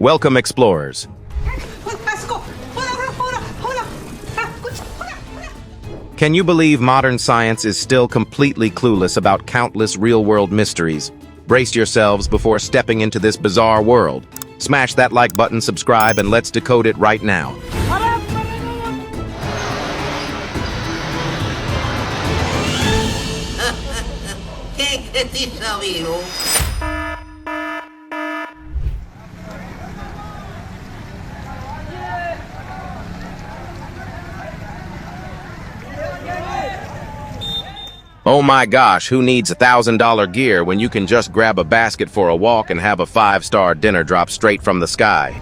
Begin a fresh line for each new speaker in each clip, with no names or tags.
Welcome, explorers. Can you believe modern science is still completely clueless about countless real-world mysteries? Brace yourselves before stepping into this bizarre world. Smash that like button, subscribe, and let's decode it right now. Oh my gosh, who needs $1,000 gear when you can just grab a basket for a walk and have a 5-star dinner drop straight from the sky?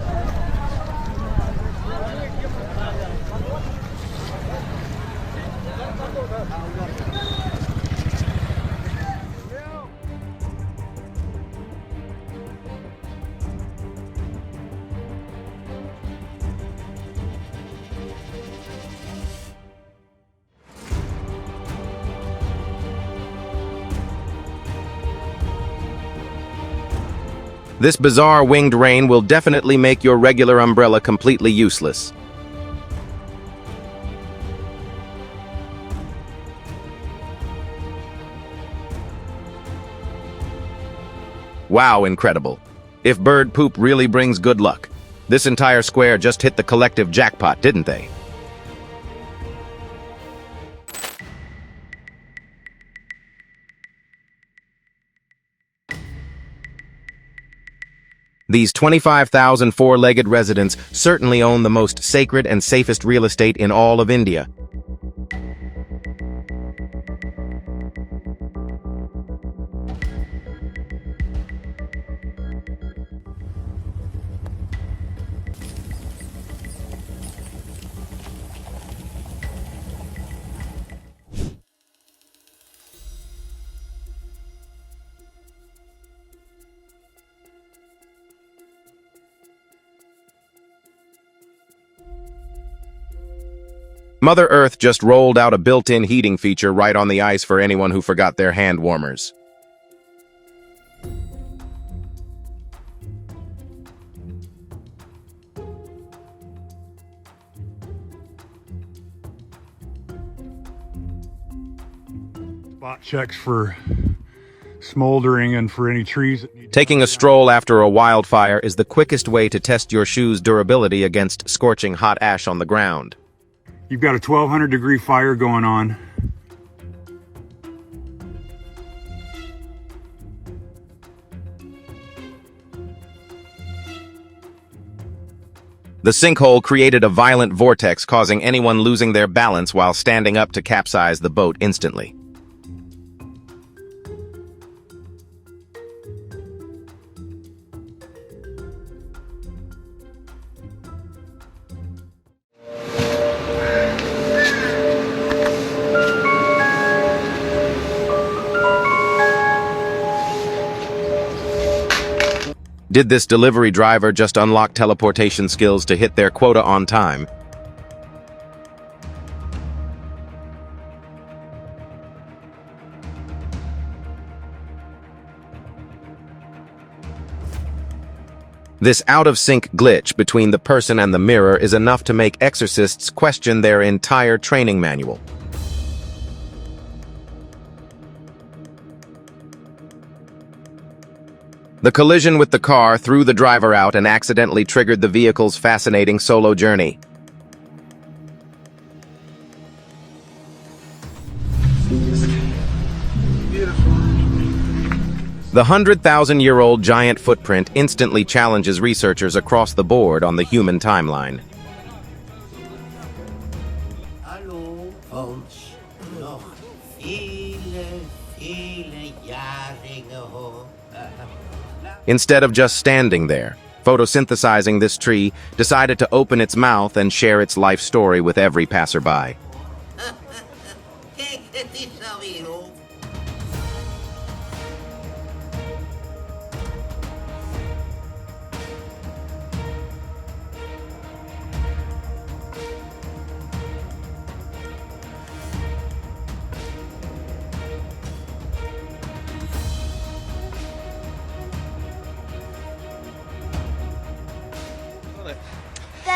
This bizarre winged rain will definitely make your regular umbrella completely useless. Wow, incredible. If bird poop really brings good luck, this entire square just hit the collective jackpot, didn't they? These 25,000 four-legged residents certainly own the most sacred and safest real estate in all of India. Mother Earth just rolled out a built-in heating feature right on the ice for anyone who forgot their hand warmers.
Spot checks for smoldering and for any trees that need.
Taking a stroll after a wildfire is the quickest way to test your shoe's durability against scorching hot ash on the ground.
You've got a 1200-degree fire going on.
The sinkhole created a violent vortex, causing anyone losing their balance while standing up to capsize the boat instantly. Did this delivery driver just unlock teleportation skills to hit their quota on time? This out-of-sync glitch between the person and the mirror is enough to make exorcists question their entire training manual. The collision with the car threw the driver out and accidentally triggered the vehicle's fascinating solo journey. The 100,000-year-old giant footprint instantly challenges researchers across the board on the human timeline.
Hallo, folks. Nog viele jaren hoor.
Instead of just standing there, photosynthesizing this tree decided to open its mouth and share its life story with every passerby.
Kijk, het is alweer op.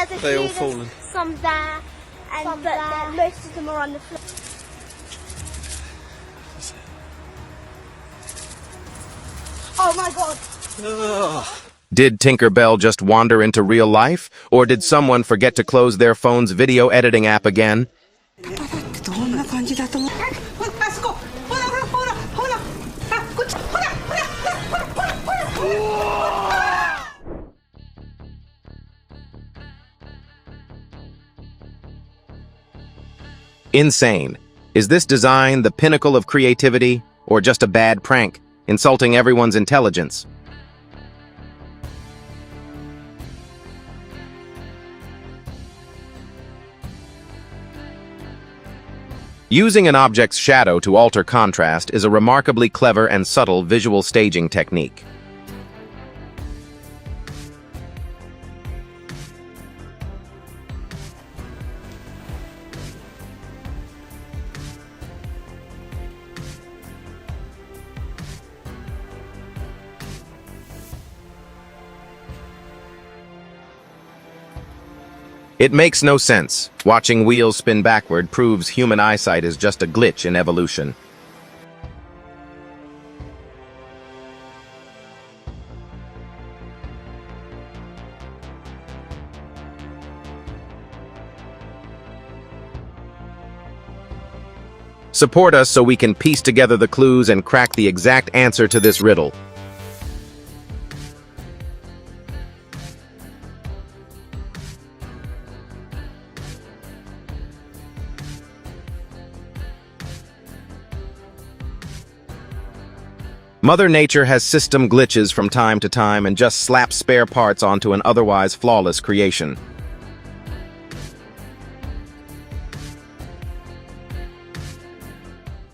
there's a
They all
few,
fallen.
there's some there, and most of them are on the floor. Oh my god!
Did Tinkerbell just wander into real life? Or did someone forget to close their phone's video editing app again? Insane. Is this design the pinnacle of creativity, or just a bad prank, insulting everyone's intelligence? Using an object's shadow to alter contrast is a remarkably clever and subtle visual staging technique. It makes no sense. Watching wheels spin backward proves human eyesight is just a glitch in evolution. Support us so we can piece together the clues and crack the exact answer to this riddle. Mother Nature has system glitches from time to time and just slaps spare parts onto an otherwise flawless creation.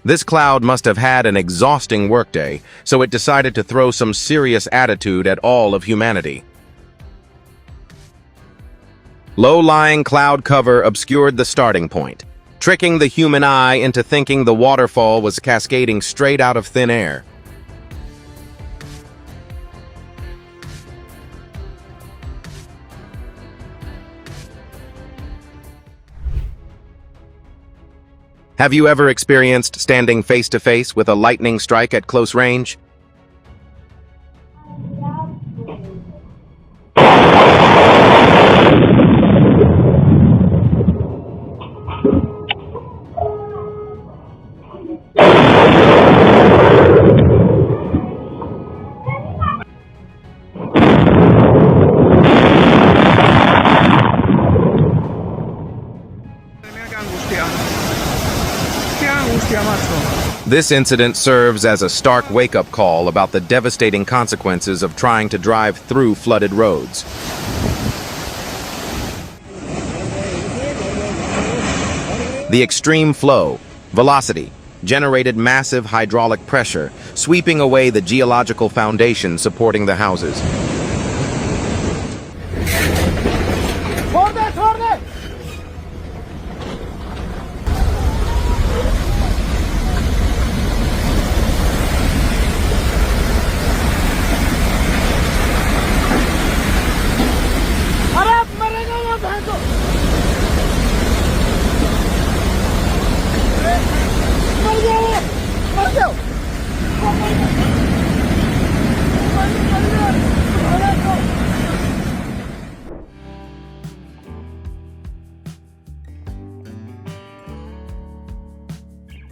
This cloud must have had an exhausting workday, so it decided to throw some serious attitude at all of humanity. Low-lying cloud cover obscured the starting point, tricking the human eye into thinking the waterfall was cascading straight out of thin air. Have you ever experienced standing face-to-face with a lightning strike at close range? This incident serves as a stark wake-up call about the devastating consequences of trying to drive through flooded roads. The extreme flow, velocity, generated massive hydraulic pressure, sweeping away the geological foundation supporting the houses.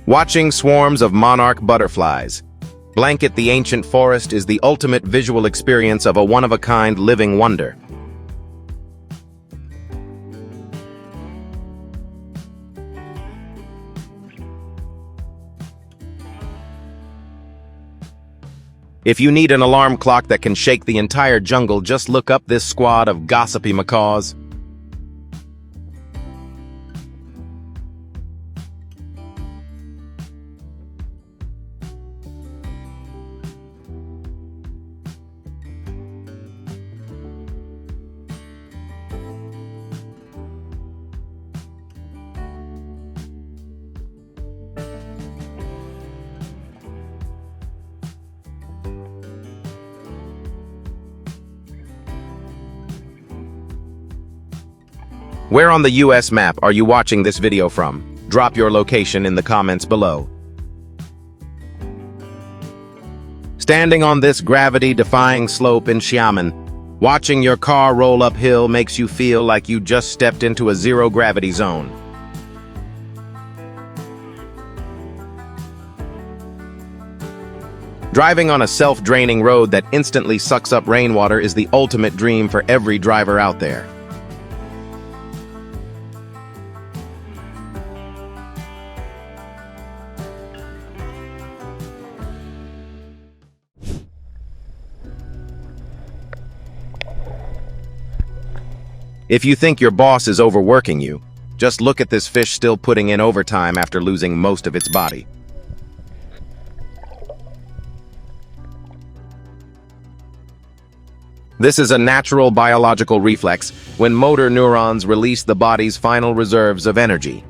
Watching swarms of monarch butterflies blanket the ancient forest is the ultimate visual experience of a one-of-a-kind living wonder. If you need an alarm clock that can shake the entire jungle, just look up this squad of gossipy macaws. Where on the US map are you watching this video from? Drop your location in the comments below. Standing on this gravity-defying slope in Xiamen, watching your car roll uphill makes you feel like you just stepped into a zero-gravity zone. Driving on a self-draining road that instantly sucks up rainwater is the ultimate dream for every driver out there. If you think your boss is overworking you, just look at this fish still putting in overtime after losing most of its body. This is a natural biological reflex when motor neurons release the body's final reserves of energy.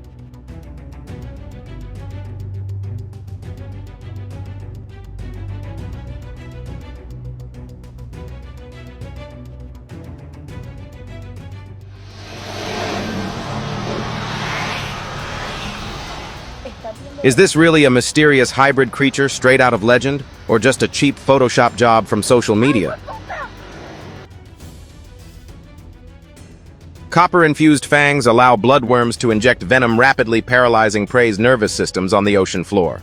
Is this really a mysterious hybrid creature straight out of legend, or just a cheap Photoshop job from social media? Copper-infused fangs allow bloodworms to inject venom, rapidly paralyzing prey's nervous systems on the ocean floor.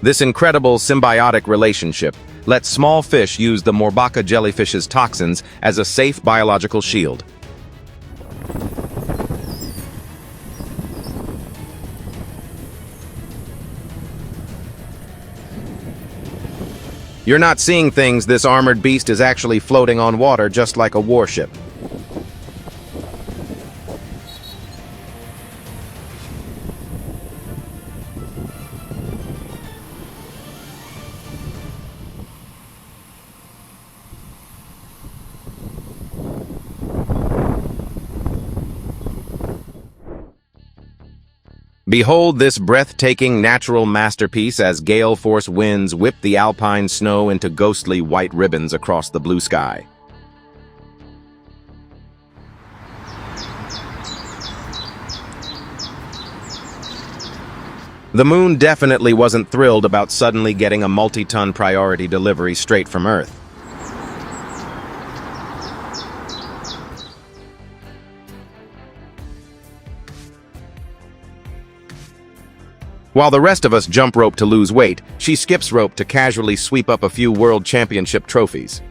This incredible symbiotic relationship lets small fish use the Morbaka jellyfish's toxins as a safe biological shield. You're not seeing things. This armored beast is actually floating on water just like a warship. Behold this breathtaking natural masterpiece as gale-force winds whip the alpine snow into ghostly white ribbons across the blue sky. The moon definitely wasn't thrilled about suddenly getting a multi-ton priority delivery straight from Earth. While the rest of us jump rope to lose weight, she skips rope to casually sweep up a few World Championship trophies.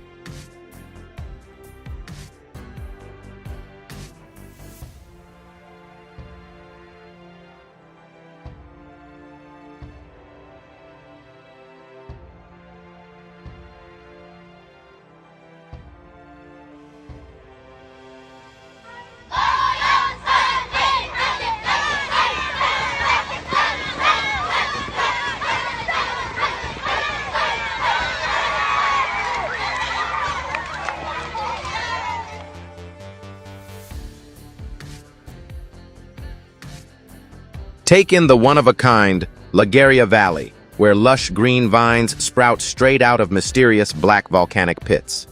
Take in the one-of-a-kind Lagaria Valley, where lush green vines sprout straight out of mysterious black volcanic pits.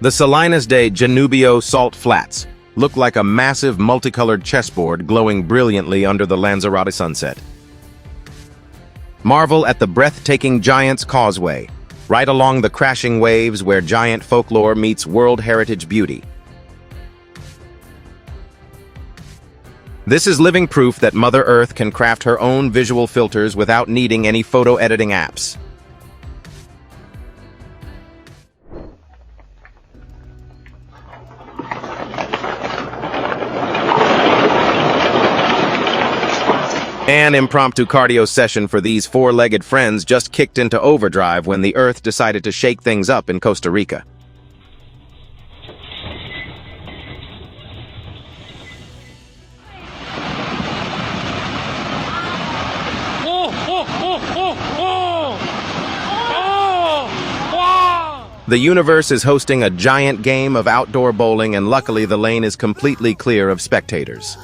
The Salinas de Janubio salt flats look like a massive multicolored chessboard glowing brilliantly under the Lanzarote sunset. Marvel at the breathtaking Giant's Causeway, right along the crashing waves where giant folklore meets World Heritage beauty. This is living proof that Mother Earth can craft her own visual filters without needing any photo editing apps. An impromptu cardio session for these four-legged friends just kicked into overdrive when the Earth decided to shake things up in Costa Rica. The universe is hosting a giant game of outdoor bowling, and luckily the lane is completely clear of spectators.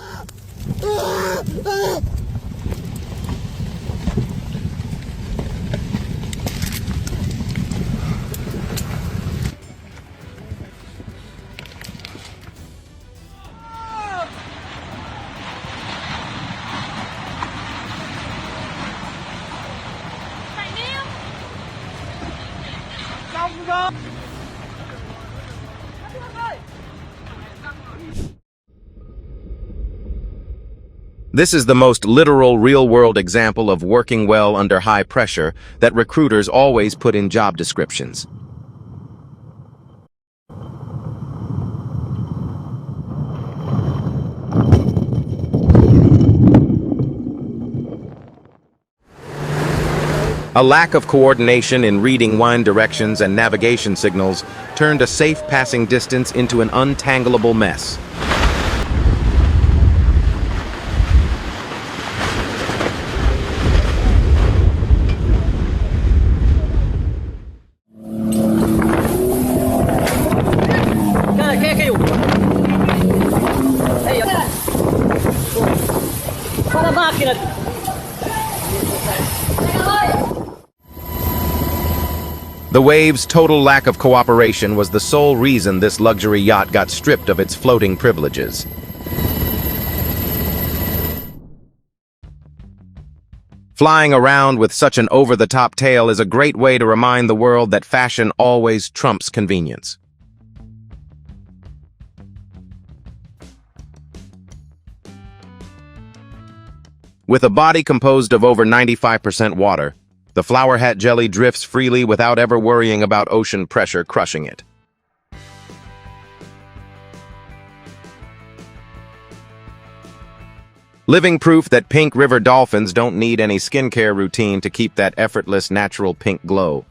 This is the most literal, real-world example of working well under high pressure that recruiters always put in job descriptions. A lack of coordination in reading wind directions and navigation signals turned a safe passing distance into an untangleable mess. The wave's total lack of cooperation was the sole reason this luxury yacht got stripped of its floating privileges. Flying around with such an over-the-top tail is a great way to remind the world that fashion always trumps convenience. With a body composed of over 95% water, the flower hat jelly drifts freely without ever worrying about ocean pressure crushing it. Living proof that pink river dolphins don't need any skincare routine to keep that effortless natural pink glow.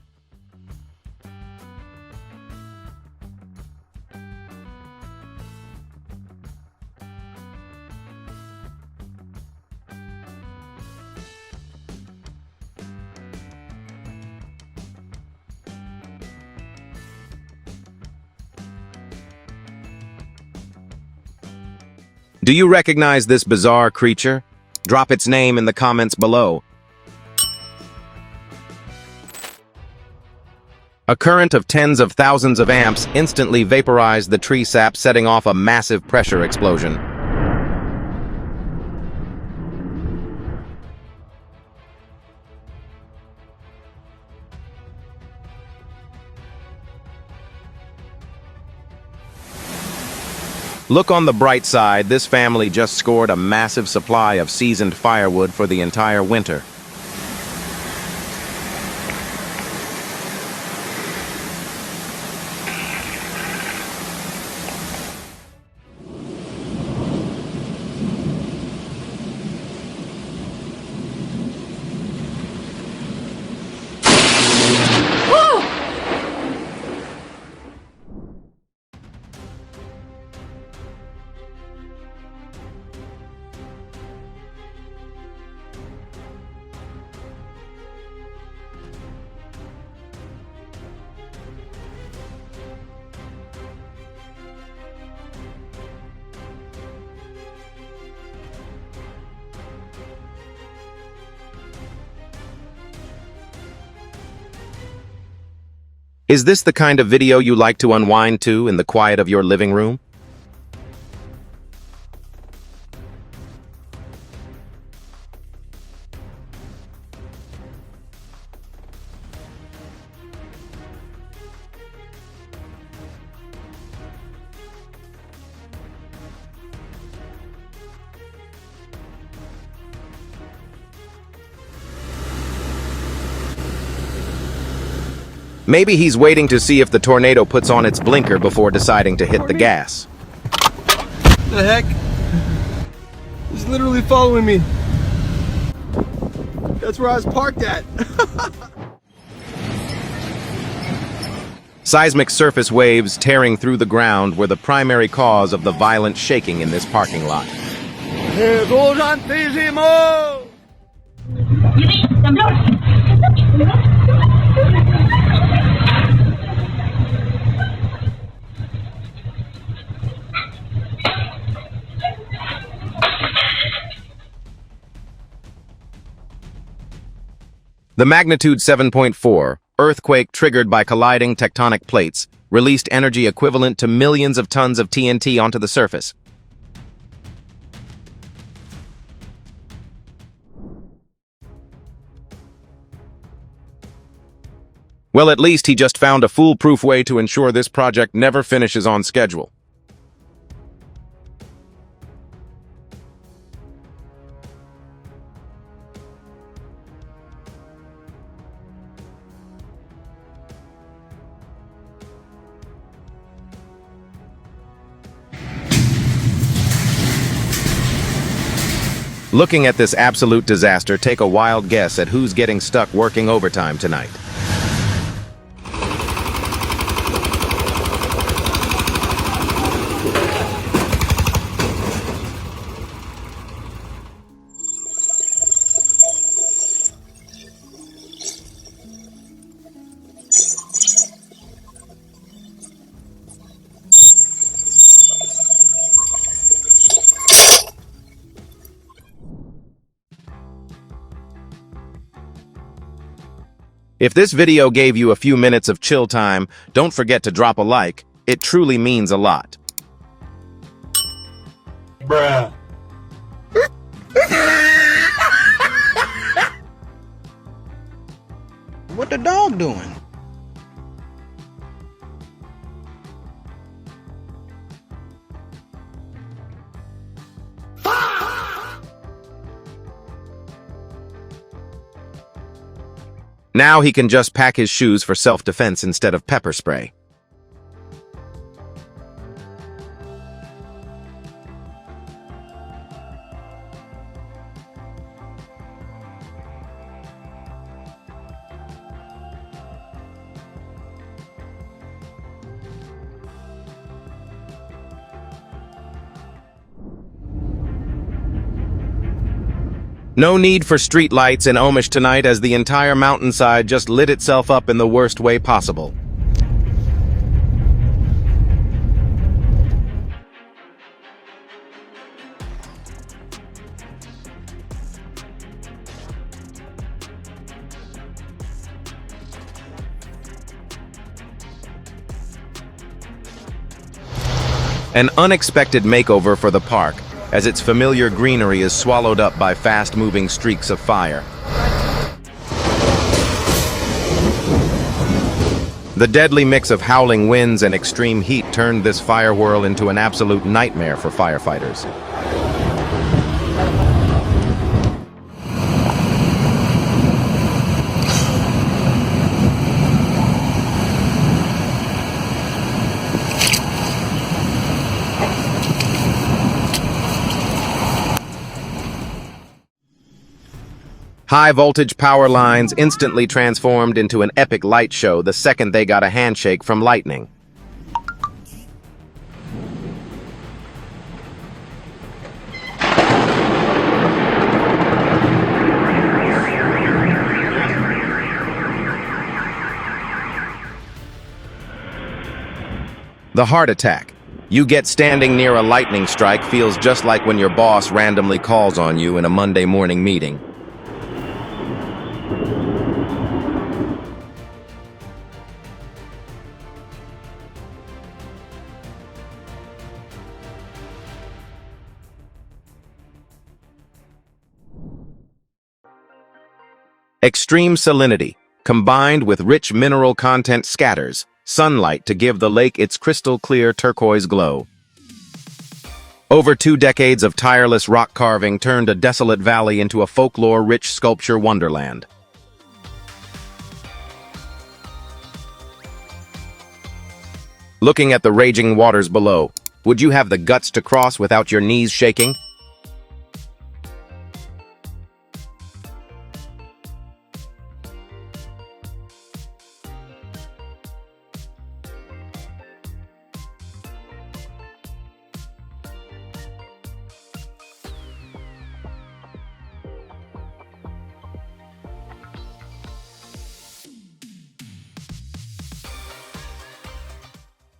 Do you recognize this bizarre creature? Drop its name in the comments below. A current of tens of thousands of amps instantly vaporized the tree sap, setting off a massive pressure explosion. Look on the bright side, this family just scored a massive supply of seasoned firewood for the entire winter. Is this the kind of video you like to unwind to in the quiet of your living room? Maybe he's waiting to see if the tornado puts on its blinker before deciding to hit the gas.
The heck? He's literally following me. That's where I was parked at.
Seismic surface waves tearing through the ground were the primary cause of the violent shaking in this parking lot. The magnitude 7.4 earthquake triggered by colliding tectonic plates released energy equivalent to millions of tons of TNT onto the surface. Well, at least he just found a foolproof way to ensure this project never finishes on schedule. Looking at this absolute disaster, take a wild guess at who's getting stuck working overtime tonight. If this video gave you a few minutes of chill time, don't forget to drop a like. It truly means a lot.
Bruh.
What the dog doing?
Now he can just pack his shoes for self-defense instead of pepper spray. No need for street lights in Omish tonight, as the entire mountainside just lit itself up in the worst way possible. An unexpected makeover for the park, as its familiar greenery is swallowed up by fast-moving streaks of fire. The deadly mix of howling winds and extreme heat turned this fire whirl into an absolute nightmare for firefighters. High-voltage power lines instantly transformed into an epic light show the second they got a handshake from lightning. The heart attack you get standing near a lightning strike feels just like when your boss randomly calls on you in a Monday morning meeting. Extreme salinity, combined with rich mineral content, scatters sunlight to give the lake its crystal-clear turquoise glow. Over 2 decades of tireless rock carving turned a desolate valley into a folklore-rich sculpture wonderland. Looking at the raging waters below, would you have the guts to cross without your knees shaking?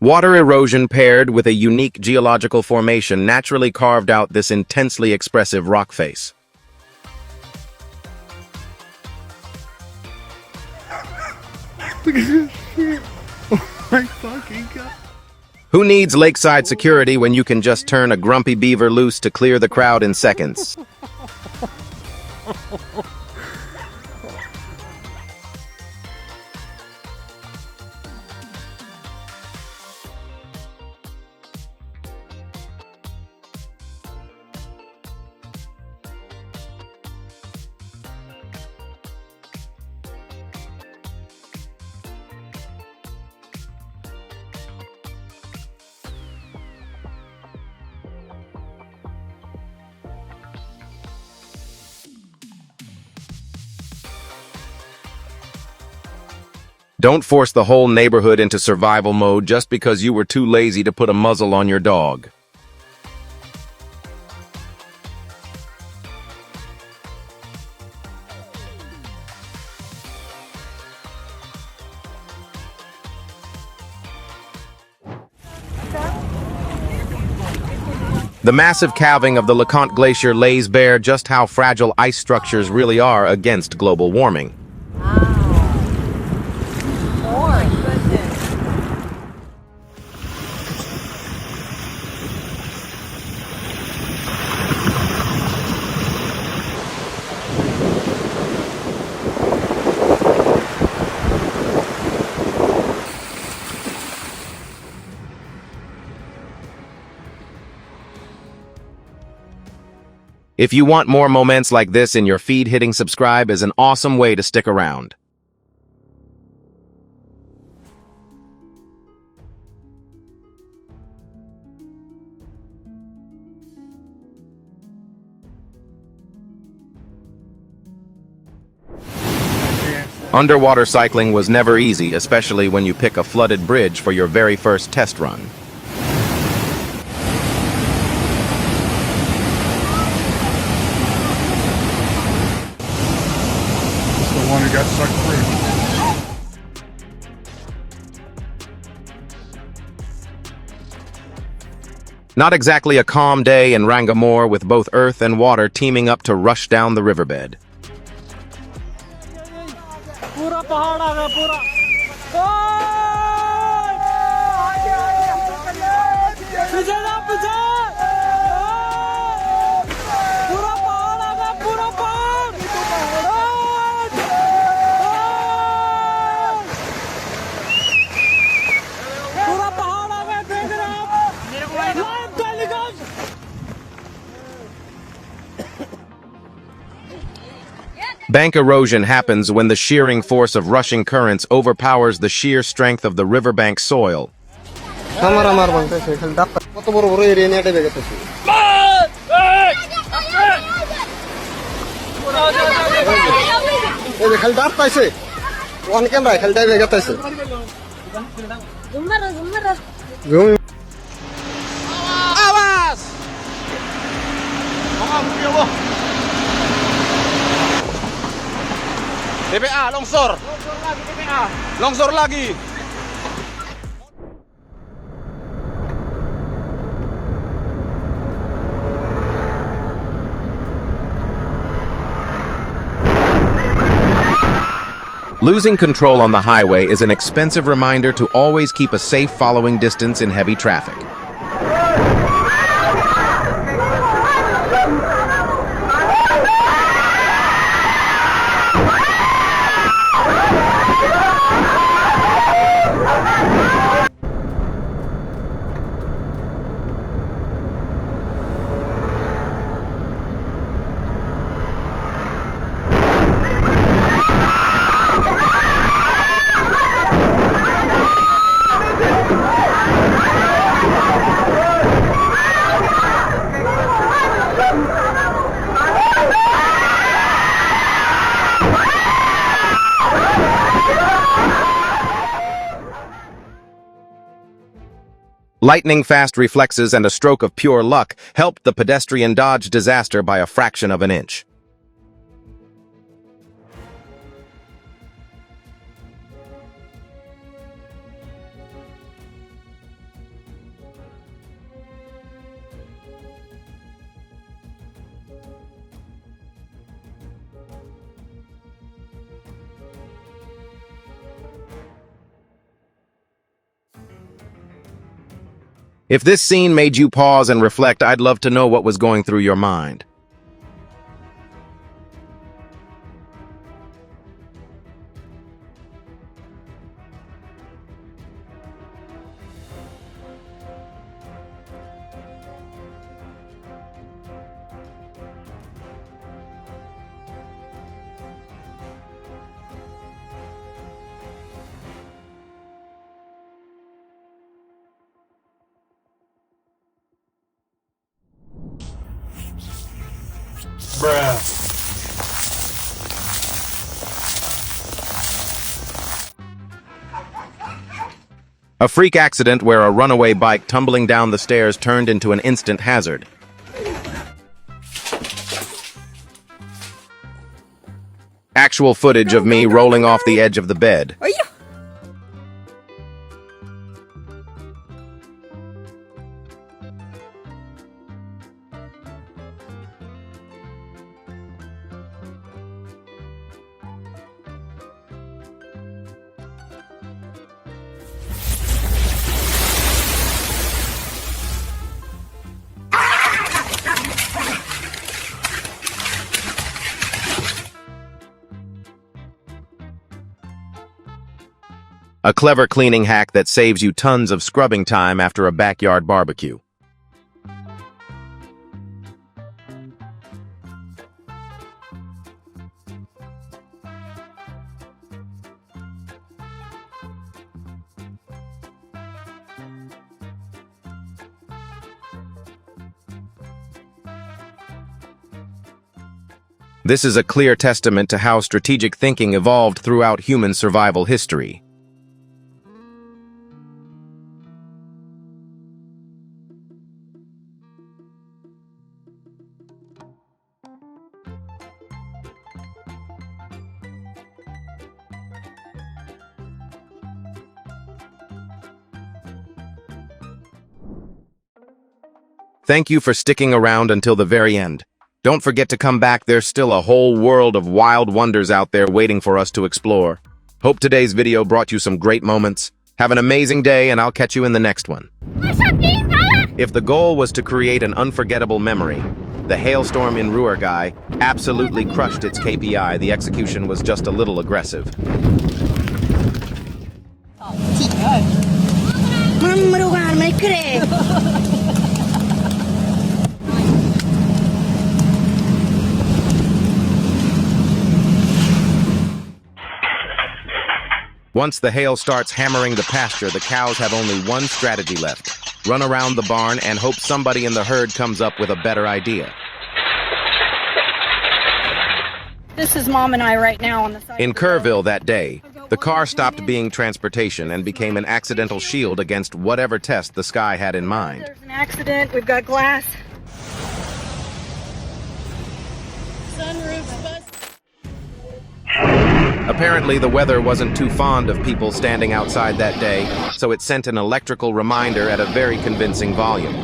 Water erosion paired with a unique geological formation naturally carved out this intensely expressive rock face.
Look at this shit. Oh my fucking god.
Who needs lakeside security when you can just turn a grumpy beaver loose to clear the crowd in seconds? Don't force the whole neighborhood into survival mode just because you were too lazy to put a muzzle on your dog. The massive calving of the LeConte Glacier lays bare just how fragile ice structures really are against global warming. If you want more moments like this in your feed, hitting subscribe is an awesome way to stick around. Underwater cycling was never easy, especially when you pick a flooded bridge for your very first test run.
One who got sucked through.
Not exactly a calm day in Rangamore, with both earth and water teaming up to rush down the riverbed. Bank erosion happens when the shearing force of rushing currents overpowers the sheer strength of the riverbank soil.
TPA, longsor. Longsor lagi.
Losing control on the highway is an expensive reminder to always keep a safe following distance in heavy traffic. Lightning-fast reflexes and a stroke of pure luck helped the pedestrian dodge disaster by a fraction of an inch. If this scene made you pause and reflect, I'd love to know what was going through your mind.
Bruh.
A freak accident where a runaway bike tumbling down the stairs turned into an instant hazard. Actual footage of me rolling off the edge of the bed.
Are you?
A clever cleaning hack that saves you tons of scrubbing time after a backyard barbecue. This is a clear testament to how strategic thinking evolved throughout human survival history. Thank you for sticking around until the very end. Don't forget to come back, there's still a whole world of wild wonders out there waiting for us to explore. Hope today's video brought you some great moments. Have an amazing day, and I'll catch you in the next one. If the goal was to create an unforgettable memory, the hailstorm in Ruargai absolutely crushed its KPI. The execution was just a little aggressive. Once the hail starts hammering the pasture, the cows have only one strategy left. Run around the barn and hope somebody in the herd comes up with a better idea.
This is Mom and I right now on the side.
In Kerrville that day, the car stopped being transportation and became an accidental shield against whatever test the sky had in mind.
There's an accident. We've got glass. Sunroof's busted.
Apparently, the weather wasn't too fond of people standing outside that day, so it sent an electrical reminder at a very convincing volume.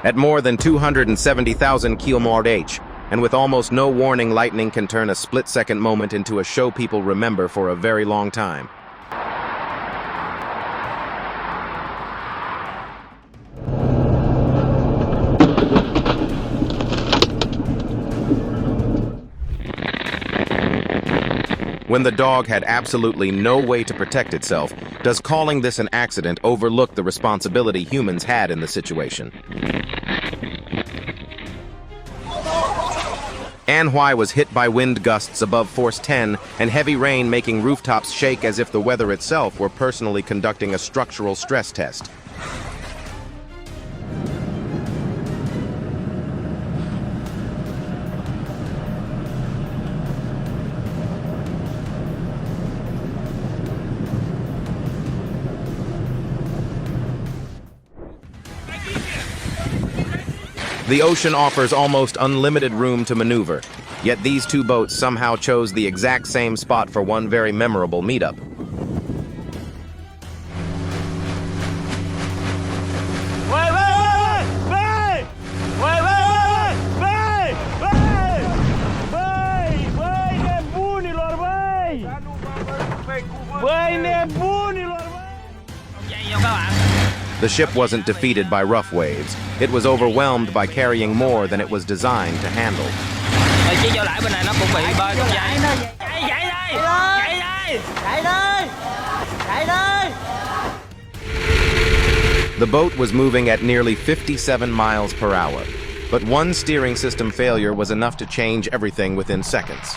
At more than 270,000 km/h, and with almost no warning, lightning can turn a split-second moment into a show people remember for a very long time. When the dog had absolutely no way to protect itself, does calling this an accident overlook the responsibility humans had in the situation? Anhui was hit by wind gusts above force 10 and heavy rain making rooftops shake as if the weather itself were personally conducting a structural stress test. The ocean offers almost unlimited room to maneuver, yet these two boats somehow chose the exact same spot for one very memorable meetup. The ship wasn't defeated by rough waves. It was overwhelmed by carrying more than it was designed to handle. The boat was moving at nearly 57 miles per hour, but one steering system failure was enough to change everything within seconds.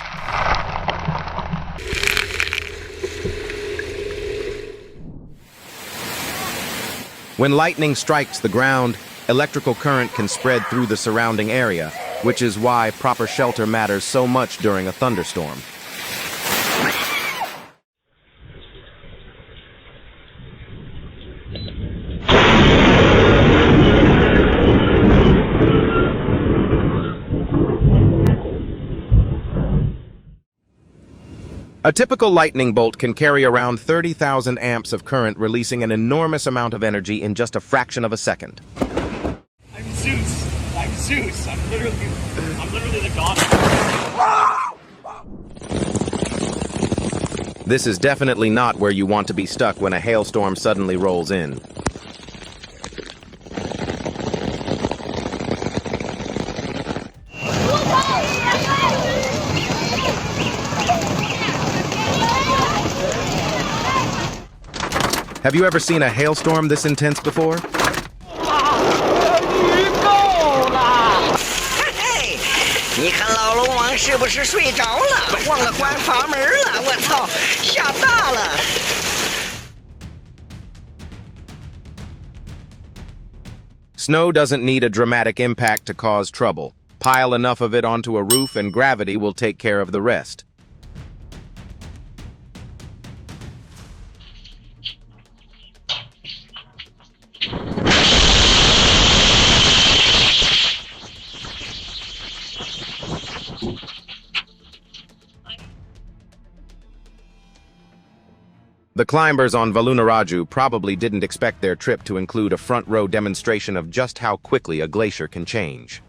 When lightning strikes the ground, electrical current can spread through the surrounding area, which is why proper shelter matters so much during a thunderstorm. A typical lightning bolt can carry around 30,000 amps of current, releasing an enormous amount of energy in just a fraction of a second.
I'm Zeus. I'm Zeus. I'm literally the god.
This is definitely not where you want to be stuck when a hailstorm suddenly rolls in. Have you ever seen a hailstorm this intense before?
你看老龙王是不是睡着了？忘了关房门了，我操，吓大了！
Snow doesn't need a dramatic impact to cause trouble. Pile enough of it onto a roof and gravity will take care of the rest. The climbers on Valunaraju probably didn't expect their trip to include a front-row demonstration of just how quickly a glacier can change.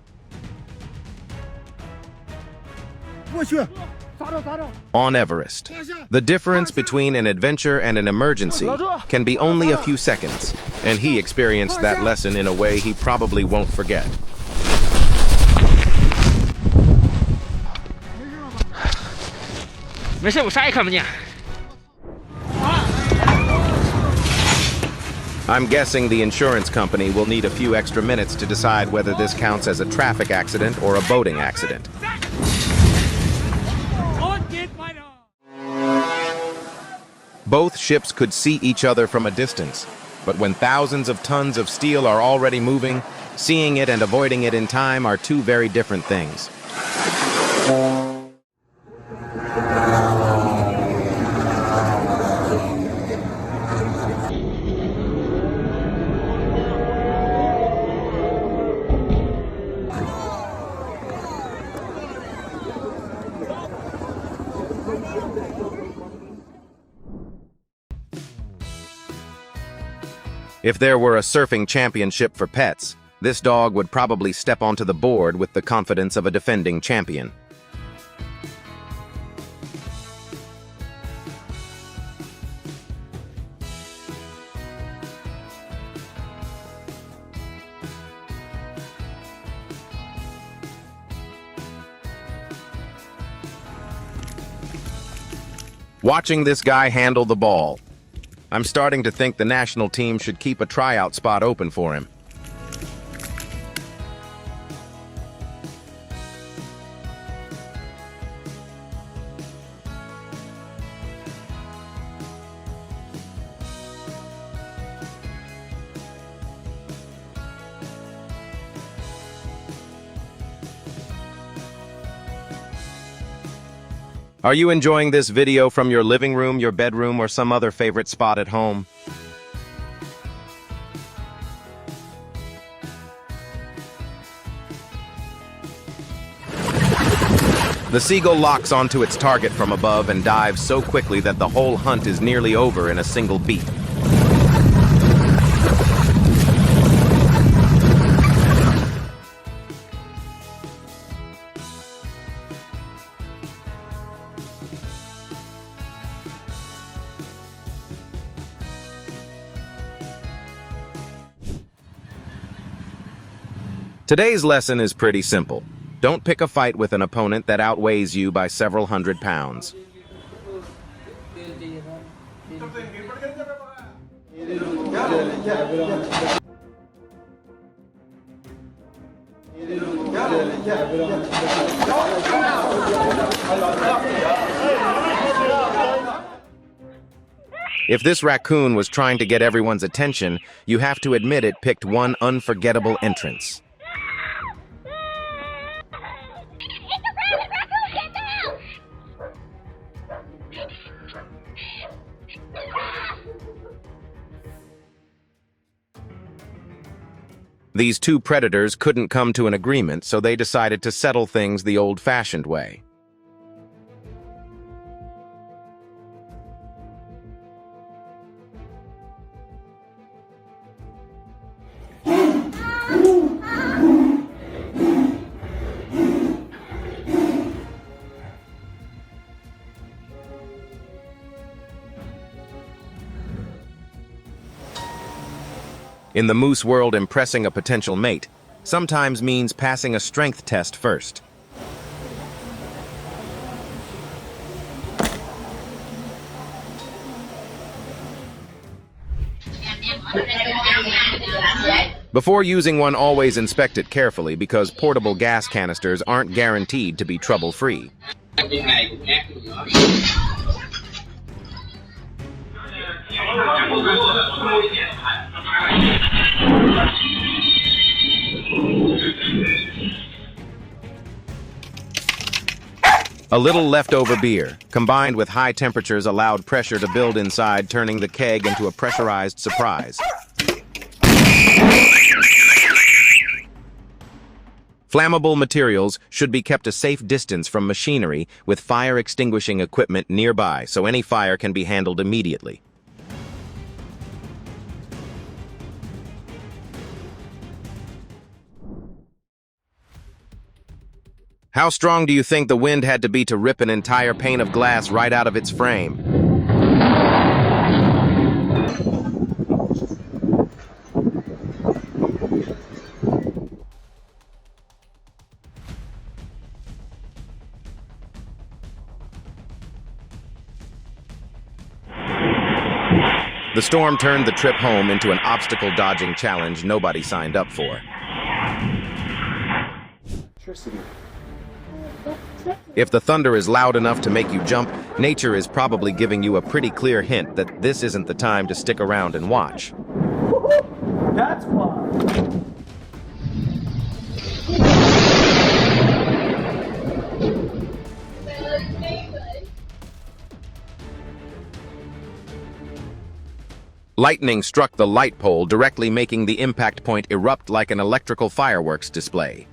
On Everest, the difference between an adventure and an emergency can be only a few seconds, and he experienced that lesson in a way he probably won't forget. I'm guessing the insurance company will need a few extra minutes to decide whether this counts as a traffic accident or a boating accident. Both ships could see each other from a distance, but when thousands of tons of steel are already moving, seeing it and avoiding it in time are two very different things. If there were a surfing championship for pets, this dog would probably step onto the board with the confidence of a defending champion. Watching this guy handle the ball, I'm starting to think the national team should keep a tryout spot open for him. Are you enjoying this video from your living room, your bedroom, or some other favorite spot at home? The seagull locks onto its target from above and dives so quickly that the whole hunt is nearly over in a single beat. Today's lesson is pretty simple. Don't pick a fight with an opponent that outweighs you by several hundred pounds. If this raccoon was trying to get everyone's attention, you have to admit it picked one unforgettable entrance. These two predators couldn't come to an agreement, so they decided to settle things the old-fashioned way. In the moose world, impressing a potential mate sometimes means passing a strength test first. Before using one, always inspect it carefully because portable gas canisters aren't guaranteed to be trouble-free. A little leftover beer, combined with high temperatures, allowed pressure to build inside, turning the keg into a pressurized surprise. Flammable materials should be kept a safe distance from machinery with fire extinguishing equipment nearby so any fire can be handled immediately. How strong do you think the wind had to be to rip an entire pane of glass right out of its frame? The storm turned the trip home into an obstacle dodging challenge nobody signed up for. If the thunder is loud enough to make you jump, nature is probably giving you a pretty clear hint that this isn't the time to stick around and watch.
That's why.
Lightning struck the light pole, directly making the impact point erupt like an electrical fireworks display.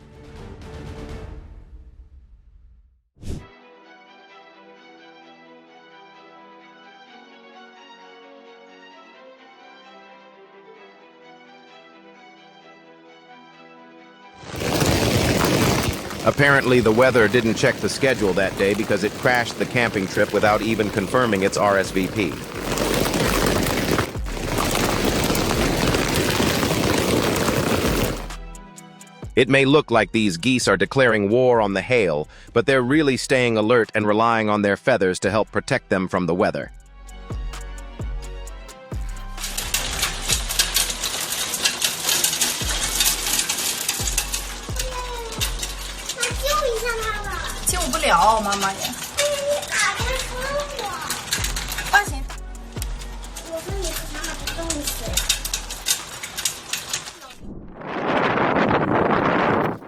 Apparently, the weather didn't check the schedule that day because it crashed the camping trip without even confirming its RSVP. It may look like these geese are declaring war on the hail, but they're really staying alert and relying on their feathers to help protect them from the weather.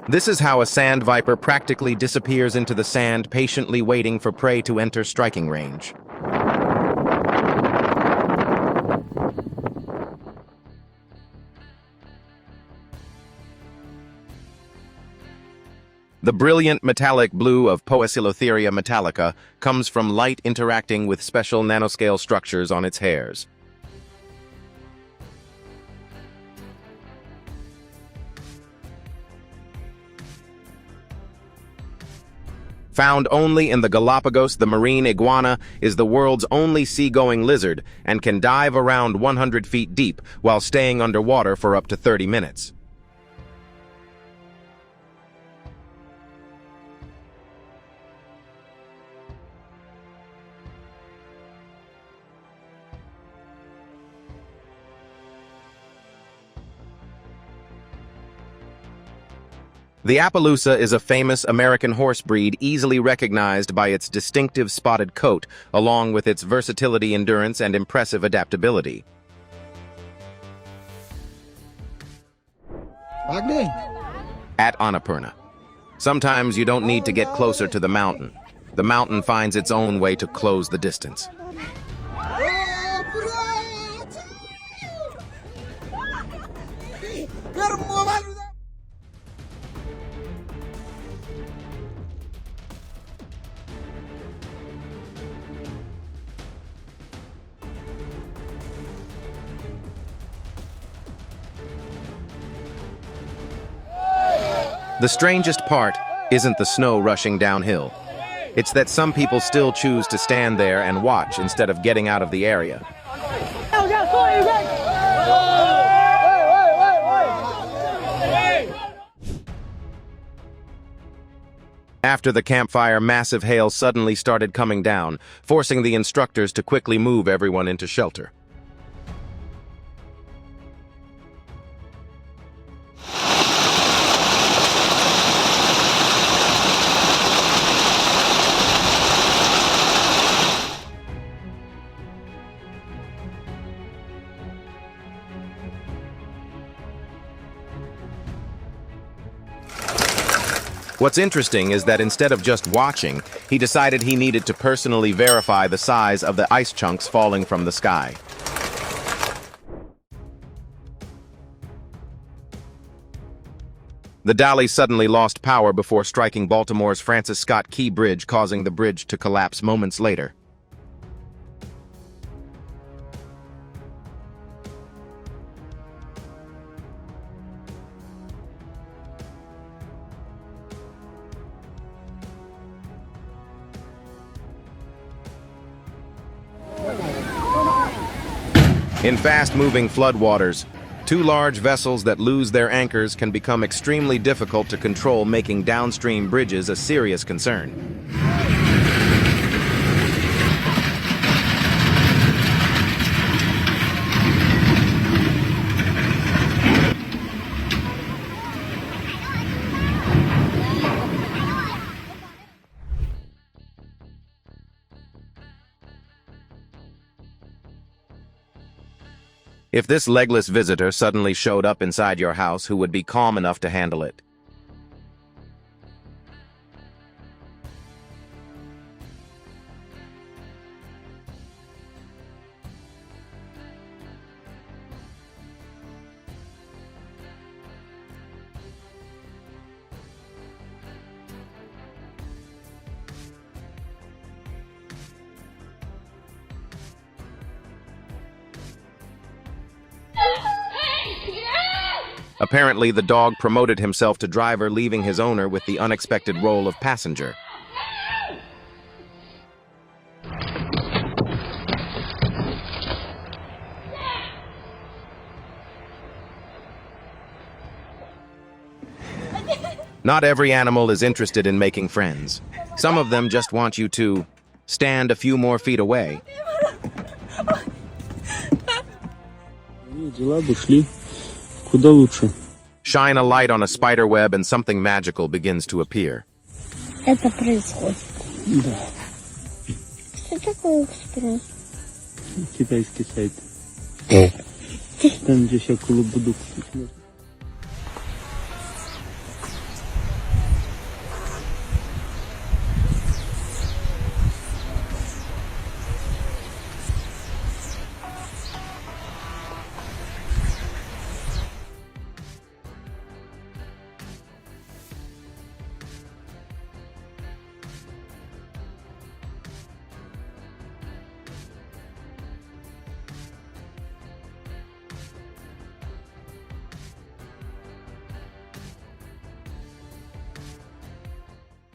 This is how a sand viper practically disappears into the sand, patiently waiting for prey to enter striking range. The brilliant metallic blue of Poecilotheria metallica comes from light interacting with special nanoscale structures on its hairs. Found only in the Galapagos, the marine iguana is the world's only seagoing lizard and can dive around 100 feet deep while staying underwater for up to 30 minutes. The Appaloosa is a famous American horse breed easily recognized by its distinctive spotted coat, along with its versatility, endurance, and impressive adaptability. At Annapurna. Sometimes you don't need to get closer to the mountain. The mountain finds its own way to close the distance. The strangest part isn't the snow rushing downhill. It's that some people still choose to stand there and watch instead of getting out of the area. After the campfire, massive hail suddenly started coming down, forcing the instructors to quickly move everyone into shelter. What's interesting is that instead of just watching, he decided he needed to personally verify the size of the ice chunks falling from the sky. The Dolly suddenly lost power before striking Baltimore's Francis Scott Key Bridge, causing the bridge to collapse moments later. In fast-moving floodwaters, two large vessels that lose their anchors can become extremely difficult to control, making downstream bridges a serious concern. If this legless visitor suddenly showed up inside your house, who would be calm enough to handle it? Apparently, the dog promoted himself to driver, leaving his owner with the unexpected role of passenger. Not every animal is interested in making friends. Some of them just want you to stand a few more feet away. Shine a light on a spider web and something magical begins to appear.
Это происходит. Да. Что такое экспресс?
Китайский сайт. Там где всякую лабуду.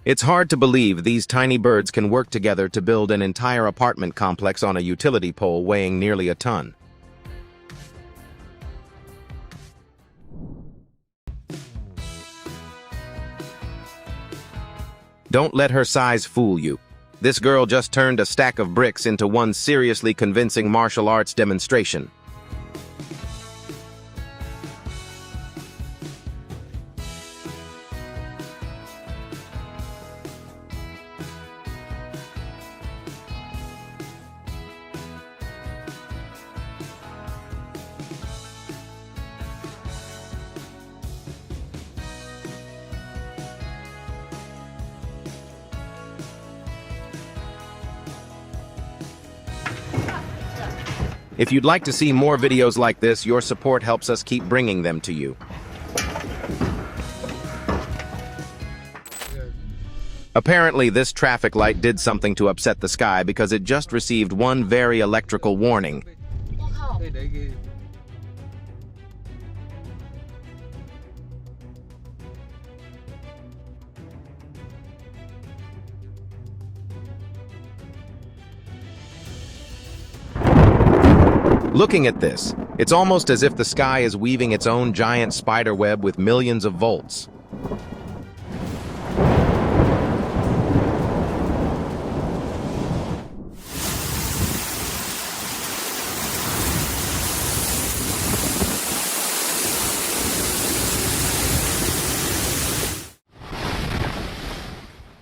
It's hard to believe these tiny birds can work together to build an entire apartment complex on a utility pole weighing nearly a ton. Don't let her size fool you. This girl just turned a stack of bricks into one seriously convincing martial arts demonstration. If you'd like to see more videos like this, your support helps us keep bringing them to you. Apparently, this traffic light did something to upset the sky because it just received one very electrical warning. Looking at this, it's almost as if the sky is weaving its own giant spider web with millions of volts.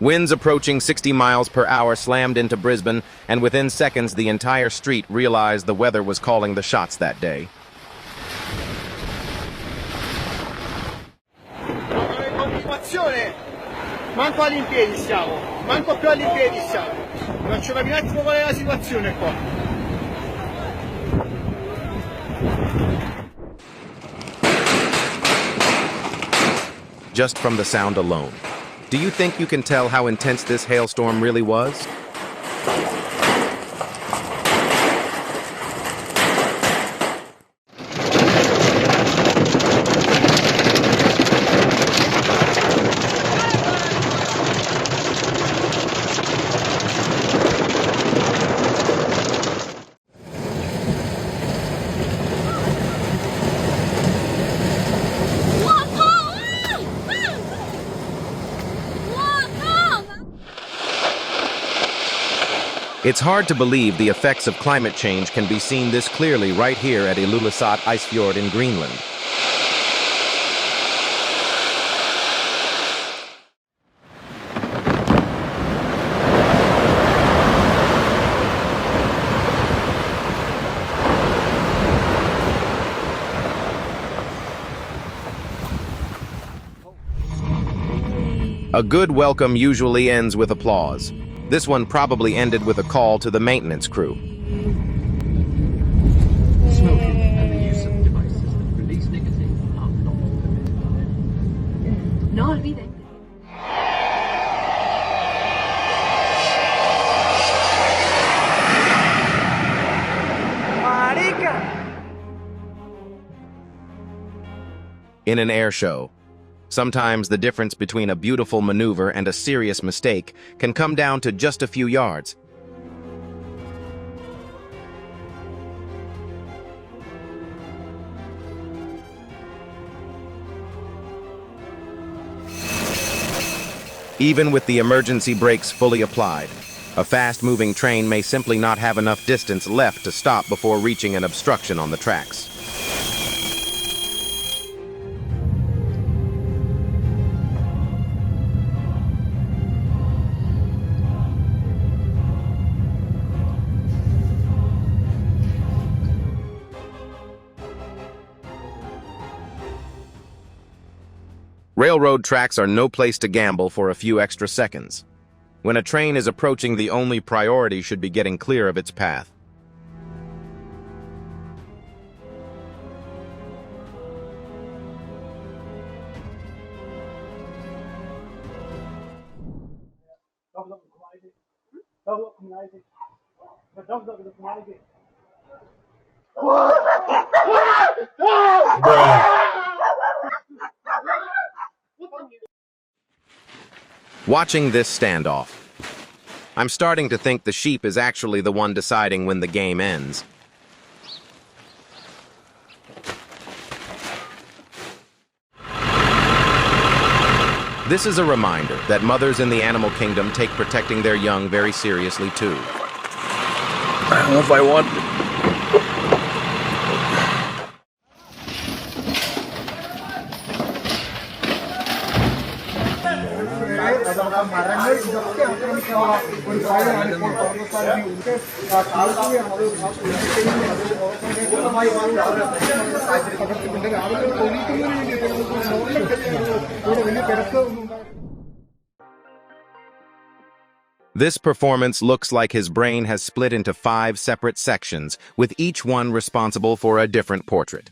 Winds approaching 60 miles per hour slammed into Brisbane, and within seconds the entire street realized the weather was calling the shots that day.
Manco all'impiedi siamo, manco più all'impiedi siamo. Faccio capire un attimo qual è la situazione qua.
Just from the sound alone. Do you think you can tell how intense this hailstorm really was? It's hard to believe the effects of climate change can be seen this clearly right here at Ilulissat Ice Fjord in Greenland. A good welcome usually ends with applause. This one probably ended with a call to the maintenance crew.
Smoking and the use of devices that release nicotine are not permitted.
No olviden.
In an air show, sometimes the difference between a beautiful maneuver and a serious mistake can come down to just a few yards. Even with the emergency brakes fully applied, a fast-moving train may simply not have enough distance left to stop before reaching an obstruction on the tracks. Railroad tracks are no place to gamble for a few extra seconds. When a train is approaching, the only priority should be getting clear of its path. Watching this standoff, I'm starting to think the sheep is actually the one deciding when the game ends. This is a reminder that mothers in the animal kingdom take protecting their young very seriously too.
I don't know if I want it.
This performance looks like his brain has split into 5 separate sections, with each one responsible for a different portrait.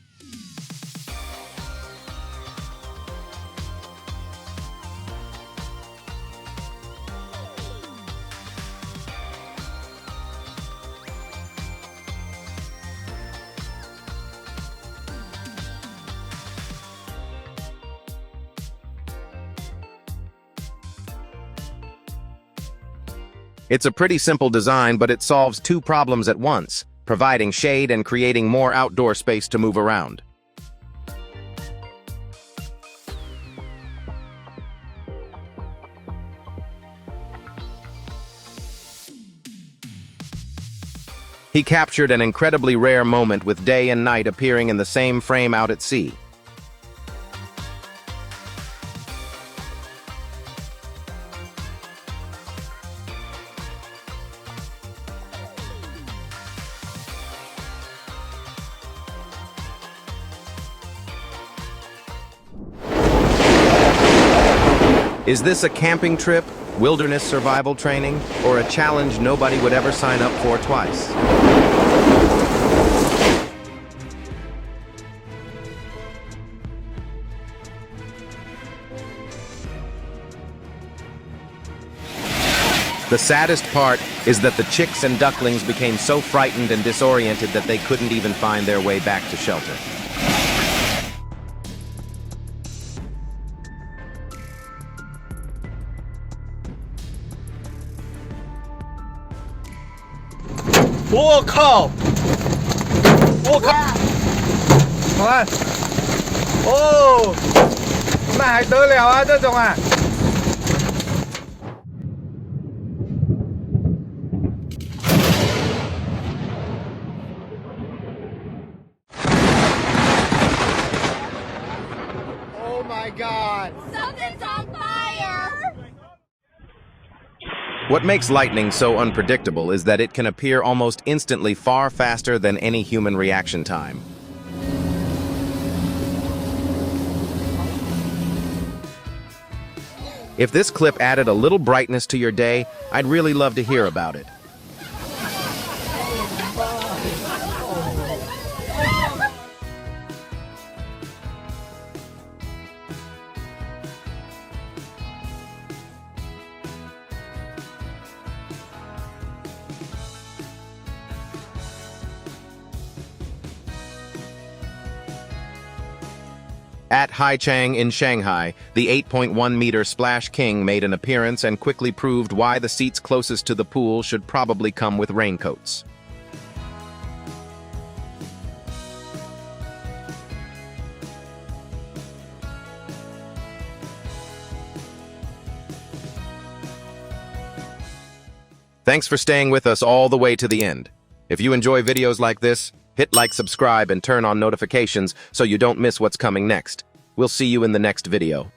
It's a pretty simple design, but it solves 2 problems at once, providing shade and creating more outdoor space to move around. He captured an incredibly rare moment with day and night appearing in the same frame out at sea. Is this a camping trip, wilderness survival training, or a challenge nobody would ever sign up for twice? The saddest part is that the chicks and ducklings became so frightened and disoriented that they couldn't even find their way back to shelter.
Oh靠！我靠！看，哦，那还得了啊，这种啊！
Oh my god!
Something's on fire!
What makes lightning so unpredictable is that it can appear almost instantly, far faster than any human reaction time. If this clip added a little brightness to your day, I'd really love to hear about it. At Haichang in Shanghai, the 8.1-meter Splash King made an appearance and quickly proved why the seats closest to the pool should probably come with raincoats. Thanks for staying with us all the way to the end. If you enjoy videos like this, hit like, subscribe, and turn on notifications so you don't miss what's coming next. We'll see you in the next video.